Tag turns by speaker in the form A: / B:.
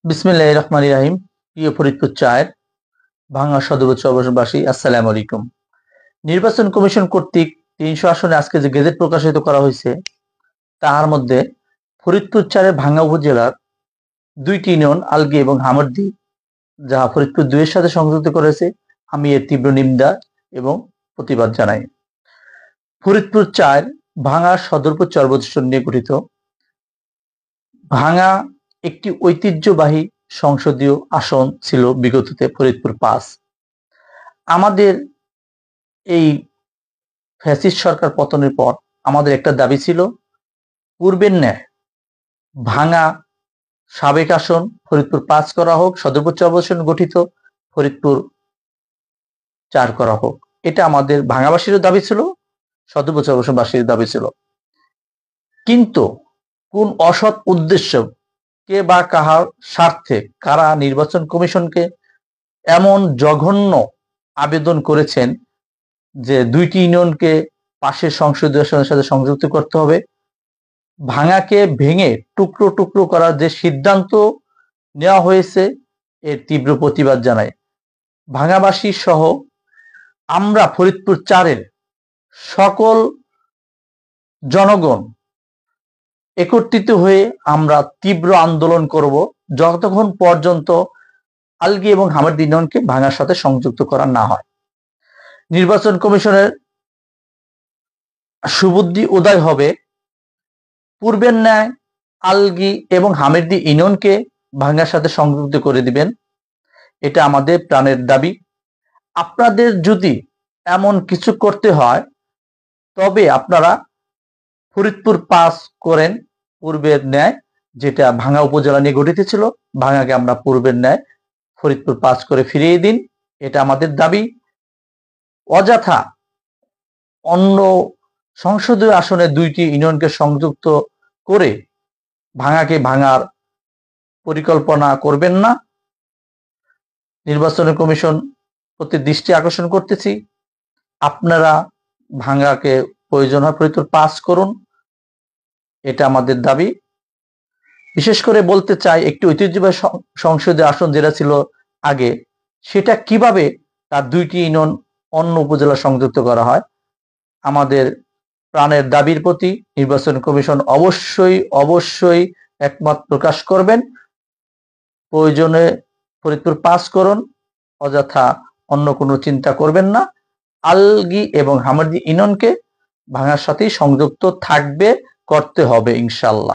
A: বিসমিল্লাহির রহমানির রহিম। প্রিয় ফরিদপুর চায়ের ভাঙ্গা সদরবাসী, আসসালামু আলাইকুম। নির্বাচন কমিশন কর্তৃক ৩০০ আসনে আজকে যে গেজেট প্রকাশিত করা হয়েছে তার মধ্যে ফরিদপুর চারের ভাঙ্গা উপজেলার ২টি ইউনিয়ন আলগী এবং হামরদী যা ফরিদপুর ২ এর সাথে সংযুক্ত করেছে। আমি এর তীব্র নিন্দা এবং প্রতিবাদ জানাই। ফরিদপুর ৪ ভাঙ্গা সদরপুর চরবস্টন নিয়ে গঠিত। ভাঙ্গা একটি ঐতিহ্যবাহী সংসদীয় আসন ছিল বিগততে ফরিদপুর ৫। আমাদের এই ফ্যাসিস্ট সরকার পতনের পর আমাদের একটা দাবি ছিল, পূর্বের ন্যায় ভাঙ্গা সাবেক আসন ফরিদপুর ৫ করা হোক, সদরপুর চরবস্টন গঠিত ফরিদপুর ৪ করা হোক। এটা আমাদের ভাঙ্গাবাসীরও দাবি ছিল, সদরপুর চরবস্টনবাসীর দাবি ছিল। কিন্তু কোন অসৎ উদ্দেশ্য কে বা কাহার স্বার্থে কারা নির্বাচন কমিশনকে এমন জঘন্য আবেদন করেছেন যে ২টি ইউনিয়নকে পাশের সংসদীয় আসনের সাথে সংযুক্ত করতে হবে, ভাঙ্গাকে ভেঙে টুকরো টুকরো করার যে সিদ্ধান্ত নেওয়া হয়েছে এর তীব্র প্রতিবাদ জানাই। ভাঙ্গাবাসী সহ আমরা ফরিদপুর ৪-এর সকল জনগণ একত্রিত হয়ে আমরা তীব্র আন্দোলন করব যতক্ষণ পর্যন্ত আলগী এবং হামরদী ইউনিয়নকে ভাঙ্গার সাথে সংযুক্ত করা না হয়। নির্বাচন কমিশনের সুবুদ্ধি উদয় হবে, পূর্বের ন্যায় আলগী এবং হামরদী ইউনিয়নকে ভাঙ্গার সাথে সংযুক্ত করে দিবেন। এটা আমাদের প্রাণের দাবি। আপনাদের যদি এমন কিছু করতে হয় তবে আপনারা ফরিদপুর ৫ করেন পূর্বের ন্যায়, যেটা ভাঙ্গা উপজেলা নিয়ে গঠিত ছিল। ভাঙ্গাকে আমরা পূর্বের ন্যায় ফরিদপুর ৫ করে ফিরিয়ে দিন, এটা আমাদের দাবি। অযথা অন্য সংসদীয় আসনে ২টি ইউনিয়নকে সংযুক্ত করে ভাঙ্গাকে ভাঙার পরিকল্পনা করবেন না। নির্বাচন কমিশন প্রতি দৃষ্টি আকর্ষণ করতেছি, আপনারা ভাঙ্গাকে প্রয়োজন হয় ফরিদপুর ৫ করুন, এটা আমাদের দাবি। বিশেষ করে বলতে চাই, একটি ঐতিহ্যবাহী সংসদীয় আসন যেটা ছিল আগে, সেটা কিভাবে তার ২টি ইউনিয়ন অন্য উপজেলা সংযুক্ত করা হয়। আমাদের প্রাণের দাবির প্রতি নির্বাচন কমিশন অবশ্যই একমত প্রকাশ করবেন। প্রয়োজনে ফরিদপুর ৫ করুন, অযথা অন্য কোনো চিন্তা করবেন না। আলগী এবং হামরদী ইউনিয়নকে ভাঙ্গার সাথেই সংযুক্ত করতে হবে ইনশাল্লাহ।